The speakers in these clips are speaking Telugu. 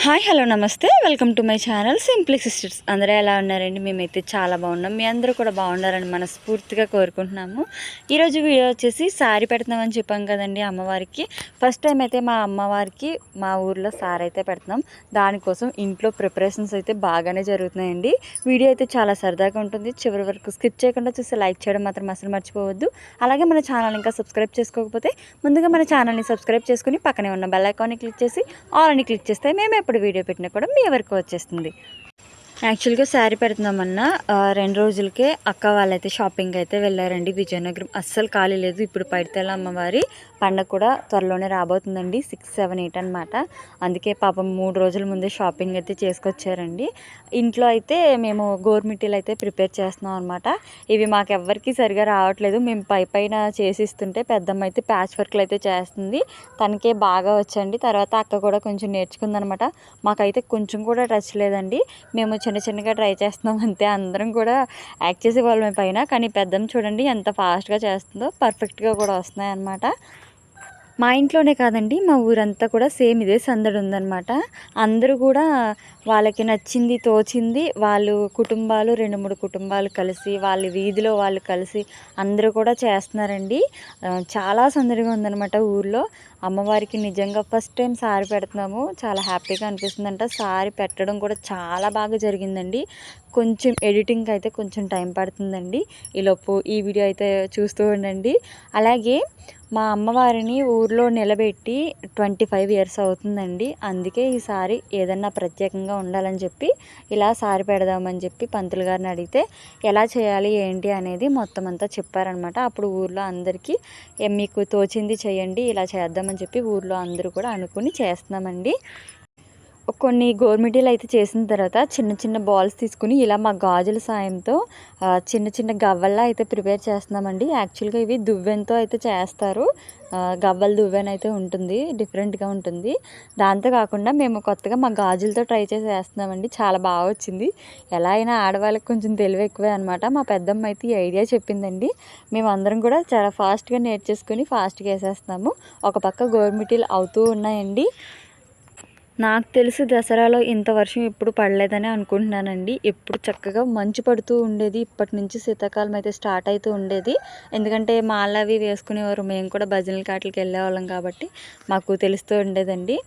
హాయ్ హలో నమస్తే welcome to my channel simply sisters. అందరూ ఎలా ఉన్నారండి? మేమైతే చాలా బాగున్నాం. మీ అందరూ కూడా బాగున్నారని మనస్ఫూర్తిగా కోరుకుంటున్నాము. ఈరోజు వీడియో వచ్చేసి సారీ పెడుతున్నామని చెప్పాం కదండి అమ్మవారికి. ఫస్ట్ టైం అయితే మా అమ్మవారికి మా ఊర్లో సారీ అయితే పెడుతున్నాం. దానికోసం ఇంట్లో ప్రిపరేషన్స్ అయితే బాగానే జరుగుతున్నాయండి. వీడియో అయితే చాలా సరదాగా ఉంటుంది. చివరి వరకు స్కిప్ చేయకుండా చూసి లైక్ చేయడం మాత్రం అసలు మర్చిపోవద్దు. అలాగే మన ఛానల్ ఇంకా సబ్స్క్రైబ్ చేసుకోకపోతే ముందుగా మన ఛానల్ని సబ్స్క్రైబ్ చేసుకుని పక్కనే ఉన్న బెల్ ఐకాన్ని క్లిక్ చేసి ఆల్ అని క్లిక్ చేస్తే మేము ఎప్పుడు వీడియో పెట్టినా కూడా మీ వరకు వచ్చేస్తుంది. యాక్చువల్గా శారీ పెడుతున్నామన్నా 2 రోజులకే అక్క వాళ్ళైతే షాపింగ్ అయితే వెళ్ళారండి విజయనగరం. అస్సలు ఖాళీ లేదు. ఇప్పుడు పైడితల్లి అమ్మవారి పండగ కూడా త్వరలోనే రాబోతుందండి. 6, 7, 8 అనమాట. అందుకే పాపం 3 రోజుల ముందే షాపింగ్ అయితే చేసుకొచ్చారండి. ఇంట్లో అయితే మేము గోరుమిటీలు అయితే ప్రిపేర్ చేస్తున్నాం అనమాట. ఇవి మాకెవ్వరికి సరిగా రావట్లేదు. మేము పైన చేసిస్తుంటే పెద్దమ్మ అయితే ప్యాచ్ వర్క్లు అయితే చేస్తుంది. తనకే బాగా వచ్చండి. తర్వాత అక్క కూడా కొంచెం నేర్చుకుందనమాట. మాకైతే కొంచెం కూడా టచ్ లేదండి. మేము చిన్నగా ట్రై చేస్తున్నాం అంతే. అందరం కూడా యాక్ట్ చేసే వాళ్ళమే పైన. కానీ పెద్దమ్మ చూడండి ఎంత ఫాస్ట్గా చేస్తుందో, పర్ఫెక్ట్గా కూడా వస్తున్నాయి అన్నమాట. మా ఇంట్లోనే కాదండి, మా ఊరంతా కూడా సేమ్ ఇదే సందడి ఉందన్నమాట. అందరూ కూడా వాళ్ళకి నచ్చింది తోచింది వాళ్ళు కుటుంబాలు 2-3 కుటుంబాలు కలిసి వాళ్ళ వీధిలో వాళ్ళు కలిసి అందరూ కూడా చేస్తున్నారండి. చాలా సందడిగా ఉందన్నమాట ఊర్లో. అమ్మవారికి నిజంగా ఫస్ట్ టైం సారీ పెడుతున్నాము. చాలా హ్యాపీగా అనిపిస్తుందంట. సారీ పెట్టడం కూడా చాలా బాగా జరిగిందండి. కొంచెం ఎడిటింగ్కి అయితే కొంచెం టైం పడుతుందండి. ఈలోపు ఈ వీడియో అయితే చూస్తూ ఉండండి. అలాగే మా అమ్మవారిని ఊర్లో నిలబెట్టి 25 ఇయర్స్ అవుతుందండి. అందుకే ఈసారి ఏదన్నా ప్రత్యేకంగా ఉండాలని చెప్పి ఇలా సారీ పెడదామని చెప్పి పంతులు గారిని అడిగితే ఎలా చేయాలి ఏంటి అనేది మొత్తం అంతా చెప్పారనమాట. అప్పుడు ఊర్లో అందరికీ మీకు తోచింది చేయండి, ఇలా చేద్దామని చెప్పి ఊర్లో అందరూ కూడా అనుకుని చేస్తున్నామండి. కొన్ని గోరుమిటీలు అయితే చేసిన తర్వాత చిన్న బాల్స్ తీసుకుని ఇలా మా గాజుల సాయంతో చిన్న గవ్వల్లా అయితే ప్రిపేర్ చేస్తున్నామండి. యాక్చువల్గా ఇవి దువ్వెనతో అయితే చేస్తారు. గవ్వల దువ్వెన అయితే ఉంటుంది, డిఫరెంట్గా ఉంటుంది. దాంతో కాకుండా మేము కొత్తగా మా గాజులతో ట్రై చేసి వేస్తున్నామండి. చాలా బాగా వచ్చింది. ఎలా అయినా ఆడవాళ్ళకి కొంచెం తెలివి ఎక్కువే అనమాట. మా పెద్దమ్మ అయితే ఈ ఐడియా చెప్పిందండి. మేమందరం కూడా చాలా ఫాస్ట్గా నేర్చేసుకుని ఫాస్ట్గా వేసేస్తున్నాము. ఒక పక్క గోరుమిటీలు అవుతూ ఉన్నాయండి. నాకు తెలిసి దసరాలో ఇంత వర్షం ఎప్పుడు పడలేదని అనుకుంటున్నానండి. ఎప్పుడు చక్కగా మంచు పడుతూ ఉండేది. ఇప్పటి నుంచి శీతాకాలం అయితే స్టార్ట్ అవుతూ ఉండేది. ఎందుకంటే మాల అవి వేసుకునేవారు. మేము కూడా భజనల కాట్లకి వెళ్ళేవాళ్ళం కాబట్టి మాకు తెలుస్తూ ఉండేదండి.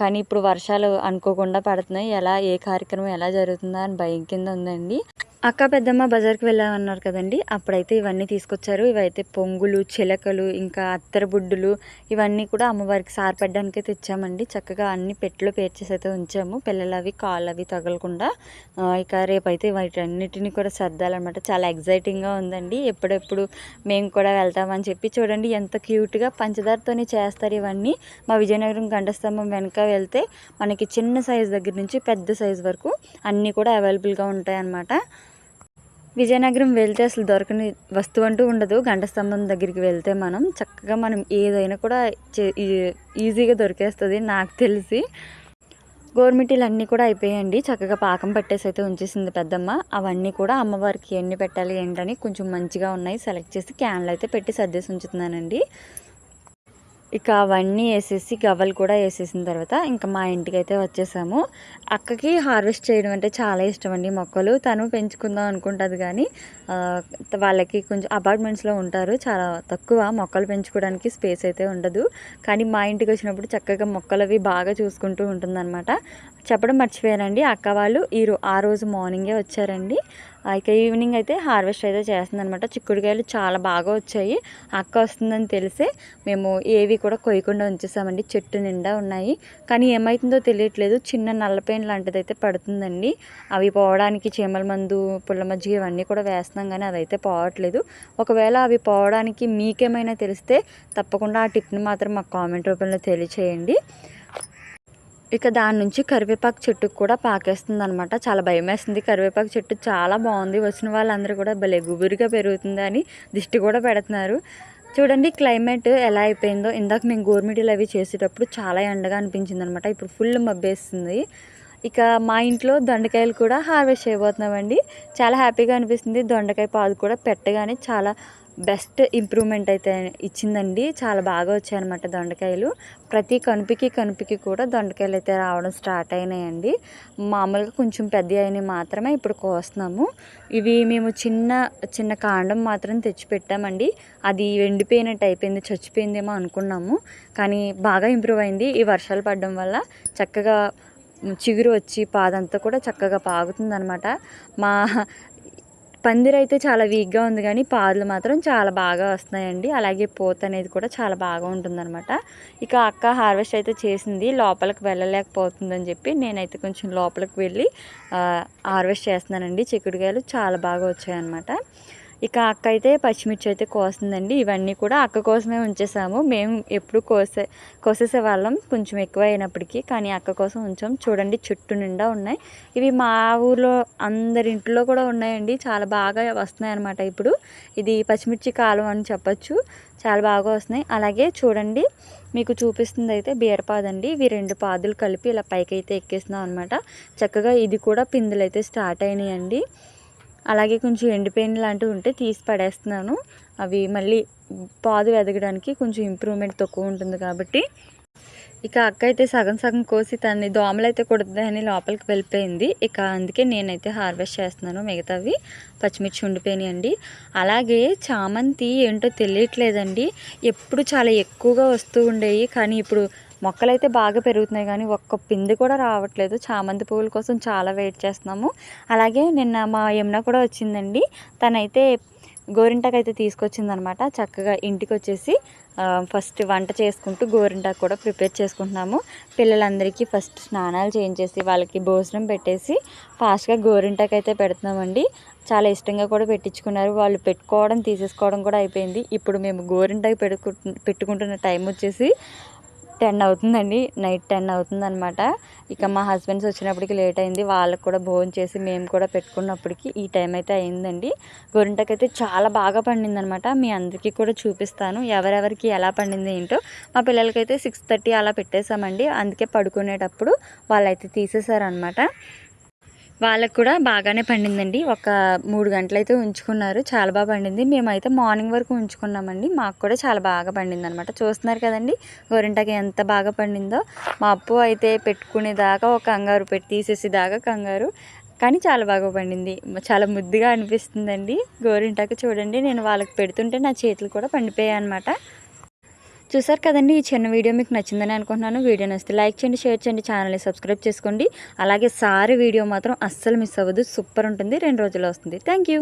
కానీ ఇప్పుడు వర్షాలు అనుకోకుండా పడుతున్నాయి. ఏ కార్యక్రమం ఎలా జరుగుతుందా అని భయం కింద ఉందండి. అక్క పెద్దమ్మ బజార్కి వెళ్ళామన్నారు కదండి. అప్పుడైతే ఇవన్నీ తీసుకొచ్చారు. ఇవైతే పొంగులు, చిలకలు, ఇంకా అత్తర బుడ్డులు ఇవన్నీ కూడా అమ్మవారికి సారపెట్టడానికే తెచ్చామండి. చక్కగా అన్ని పెట్టెలో పేర్చేసి అయితే ఉంచాము. పిల్లలు అవి కాళ్ళు అవి తగలకుండా. ఇక రేపైతే వాటన్నిటిని కూడా సర్దాలన్నమాట. చాలా ఎగ్జైటింగ్గా ఉందండి. ఎప్పుడెప్పుడు మేము కూడా వెళ్తామని చెప్పి. చూడండి ఎంత క్యూట్గా పంచదారతోనే చేస్తారు ఇవన్నీ. మా విజయనగరం గంటస్తంభం వెనక వెళ్తే మనకి చిన్న సైజు దగ్గర నుంచి పెద్ద సైజు వరకు అన్నీ కూడా అవైలబుల్గా ఉంటాయి అన్నమాట. విజయనగరం వెళ్తే అసలు దొరకని వస్తువు అంటూ ఉండదు. గంటస్తంభం దగ్గరికి వెళ్తే చక్కగా మనం ఏదైనా కూడా ఈజీగా దొరికేస్తుంది నాకు తెలిసి. గోరుమిటీలు అన్నీ కూడా అయిపోయాయండి. చక్కగా పాకం పట్టేసి అయితే ఉంచేసింది పెద్దమ్మ. అవన్నీ కూడా అమ్మవారికి ఎన్ని పెట్టాలి ఏంటని కొంచెం మంచిగా ఉన్నాయి సెలెక్ట్ చేసి క్యాన్లు అయితే పెట్టి సర్దేసి ఉంచుతున్నానండి. ఇక అవన్నీ వేసేసి గవ్వలు కూడా వేసేసిన తర్వాత ఇంకా మా ఇంటికి అయితే వచ్చేసాము. అక్కకి హార్వెస్ట్ చేయడం అంటే చాలా ఇష్టం అండి. మొక్కలు తను పెంచుకుందాం అనుకుంటుంది కానీ వాళ్ళకి కొంచెం అపార్ట్మెంట్స్లో ఉంటారు. చాలా తక్కువ మొక్కలు పెంచుకోవడానికి స్పేస్ అయితే ఉండదు. కానీ మా ఇంటికి వచ్చినప్పుడు చక్కగా మొక్కలు అవి బాగా చూసుకుంటూ ఉంటుందన్నమాట. చెప్పడం మర్చిపోయానండి, అక్క వాళ్ళు ఆ రోజు మార్నింగే వచ్చారండి. ఇక ఈవినింగ్ అయితే హార్వెస్ట్ అయితే చేస్తుందనమాట. చిక్కుడుకాయలు చాలా బాగా వచ్చాయి. అక్క వస్తుందని తెలిసే మేము ఏవి కూడా కొయ్యకుండా ఉంచేసామండి. చెట్టు నిండా ఉన్నాయి. కానీ ఏమవుతుందో తెలియట్లేదు. చిన్న నల్లపేన్ లాంటిది అయితే పడుతుందండి. అవి పోవడానికి చీమల మందు, పుల్ల మజ్జిగ ఇవన్నీ కూడా వేస్తున్నాం కానీ అదైతే పోవట్లేదు. ఒకవేళ అవి పోవడానికి మీకేమైనా తెలిస్తే తప్పకుండా ఆ టిప్ని మాత్రం మాకు కామెంట్ రూపంలో తెలియచేయండి. ఇక దాని నుంచి కరివేపాకు చెట్టుకు కూడా పాకేస్తుంది అనమాట. చాలా భయం వేస్తుంది. కరివేపాకు చెట్టు చాలా బాగుంది. వచ్చిన వాళ్ళందరూ కూడా భలే గుబురుగా పెరుగుతుంది అని దిష్టి కూడా పెడుతున్నారు. చూడండి క్లైమేట్ ఎలా అయిపోయిందో. ఇందాక మేము గోరుమిటీలు అవి చేసేటప్పుడు చాలా ఎండగా అనిపించింది అనమాట. ఇప్పుడు ఫుల్ మబ్బేస్తుంది. ఇక మా ఇంట్లో దొండకాయలు కూడా హార్వెస్ట్ చేయబోతున్నామండి. చాలా హ్యాపీగా అనిపిస్తుంది. దొండకాయ పాదు కూడా పెట్టగానే చాలా బెస్ట్ ఇంప్రూవ్మెంట్ అయితే ఇచ్చిందండి. చాలా బాగా వచ్చాయన్నమాట దొండకాయలు. ప్రతి కనుపుకి కూడా దొండకాయలు అయితే రావడం స్టార్ట్ అయినాయండి. మామూలుగా కొంచెం పెద్ద అయినవి మాత్రమే ఇప్పుడు కోస్తున్నాము. ఇవి మేము చిన్న కాండం మాత్రం తెచ్చి పెట్టామండి. అది ఎండిపోయినట్టు అయిపోయింది, చచ్చిపోయిందేమో అనుకున్నాము. కానీ బాగా ఇంప్రూవ్ అయింది. ఈ వర్షాలు పడడం వల్ల చక్కగా చిగురు వచ్చి పాదంతా కూడా చక్కగా పాగుతుందనమాట. మా పందిరైతే చాలా వీక్గా ఉంది కానీ పాదులు మాత్రం చాలా బాగా వస్తున్నాయండి. అలాగే పూత అనేది కూడా చాలా బాగా ఉంటుందన్నమాట. ఇక అక్క హార్వెస్ట్ అయితే చేసింది. లోపలికి వెళ్ళలేకపోతుందని చెప్పి నేనైతే కొంచెం లోపలికి వెళ్ళి హార్వెస్ట్ చేస్తున్నానండి. చిక్కుడుకాయలు చాలా బాగా వచ్చాయన్నమాట. ఇక అక్క అయితే పచ్చిమిర్చి అయితే కోస్తుందండి. ఇవన్నీ కూడా అక్క కోసమే ఉంచేసాము. మేము ఎప్పుడు కోసేసే వాళ్ళం కొంచెం ఎక్కువ అయినప్పటికీ, కానీ అక్క కోసం ఉంచాం. చూడండి చుట్టూ నిండా ఉన్నాయి. ఇవి మా ఊర్లో అందరింట్లో కూడా ఉన్నాయండి. చాలా బాగా వస్తున్నాయి అన్నమాట. ఇప్పుడు ఇది పచ్చిమిర్చి కాలం అని చెప్పచ్చు. చాలా బాగా వస్తున్నాయి. అలాగే చూడండి మీకు చూపిస్తుంది అయితే బీరపాదండి. ఇవి 2 పాదులు కలిపి ఇలా పైకి అయితే ఎక్కేస్తున్నాం అనమాట. చక్కగా ఇది కూడా పిందులు అయితే స్టార్ట్ అయినాయండి. అలాగే కొంచెం ఎండిపోయిన లాంటివి ఉంటే తీసి పడేస్తున్నాను. అవి మళ్ళీ పాదు ఎదగడానికి కొంచెం ఇంప్రూవ్మెంట్ తక్కువ ఉంటుంది కాబట్టి. ఇక అక్క అయితే సగం కోసి తన్ని దోమలైతే కుడుతుందని లోపలికి వెళ్ళిపోయింది. ఇక అందుకే నేనైతే హార్వెస్ట్ చేస్తున్నాను. మిగతావి పచ్చిమిర్చి ఉండిపోయినాయండి. అలాగే చామంతి ఏంటో తెలియట్లేదండి. ఎప్పుడు చాలా ఎక్కువగా వస్తూ ఉండేవి, కానీ ఇప్పుడు మొక్కలైతే బాగా పెరుగుతున్నాయి కానీ ఒక్క పిండి కూడా రావట్లేదు. చామంతి పువ్వుల కోసం చాలా వెయిట్ చేస్తున్నాము. అలాగే నిన్న మా యమున కూడా వచ్చిందండి. తనైతే గోరింటాకు అయితే తీసుకొచ్చిందనమాట. చక్కగా ఇంటికి వచ్చేసి ఫస్ట్ వంట చేసుకుంటూ గోరింటాకు కూడా ప్రిపేర్ చేసుకుంటున్నాము. పిల్లలందరికీ ఫస్ట్ స్నానాలు చేయించేసి వాళ్ళకి భోజనం పెట్టేసి ఫాస్ట్గా గోరింటాకు అయితే పెడుతున్నామండి. చాలా ఇష్టంగా కూడా పెట్టించుకున్నారు. వాళ్ళు పెట్టుకోవడం తీసేసుకోవడం కూడా అయిపోయింది. ఇప్పుడు మేము గోరింటాకు పెట్టుకుంటున్న టైం వచ్చేసి 10 అవుతుందండి. నైట్ 10 అవుతుందన్నమాట. ఇక మా హస్బెండ్స్ వచ్చినప్పటికి లేట్ అయింది. వాళ్ళకు కూడా భోజనం చేసి మేము కూడా పెట్టుకున్నప్పటికి ఈ టైం అయితే అయిందండి. గోరింటాకు అయితే చాలా బాగా పండిందనమాట. మీ అందరికీ కూడా చూపిస్తాను ఎవరెవరికి ఎలా పండింది ఏంటో. మా పిల్లలకైతే 6:30 అలా పెట్టేశామండి. అందుకే పడుకునేటప్పుడు వాళ్ళైతే తీసేశారనమాట. వాళ్ళకు కూడా బాగానే పండిందండి. ఒక 3 గంటలైతే ఉంచుకున్నారు. చాలా బాగా పండింది. మేమైతే మార్నింగ్ వరకు ఉంచుకున్నామండి. మాకు కూడా చాలా బాగా పండింది అనమాట. చూస్తున్నారు కదండి గోరింటాకు ఎంత బాగా పండిందో. మా అప్పు అయితే పెట్టుకునేదాకా ఒక కంగారు, తీసేసేదాకా కంగారు, కానీ చాలా బాగా పండింది. చాలా ముద్దుగా అనిపిస్తుందండి గోరింటాకు. చూడండి నేను వాళ్ళకి పెడుతుంటే నా చేతులు కూడా పండిపోయాయి అనమాట. చూసారు కదండి, ఈ చిన్న వీడియో మీకు నచ్చిందని అనుకుంటున్నాను. వీడియో నచ్చితే లైక్ చేయండి, షేర్ చేయండి, ఛానల్ని సబ్స్క్రైబ్ చేసుకోండి. అలాగే సారీ వీడియో మాత్రం అస్సలు మిస్ అవ్వదు. సూపర్ ఉంటుంది. 2 రోజుల్లో వస్తుంది. Thank you.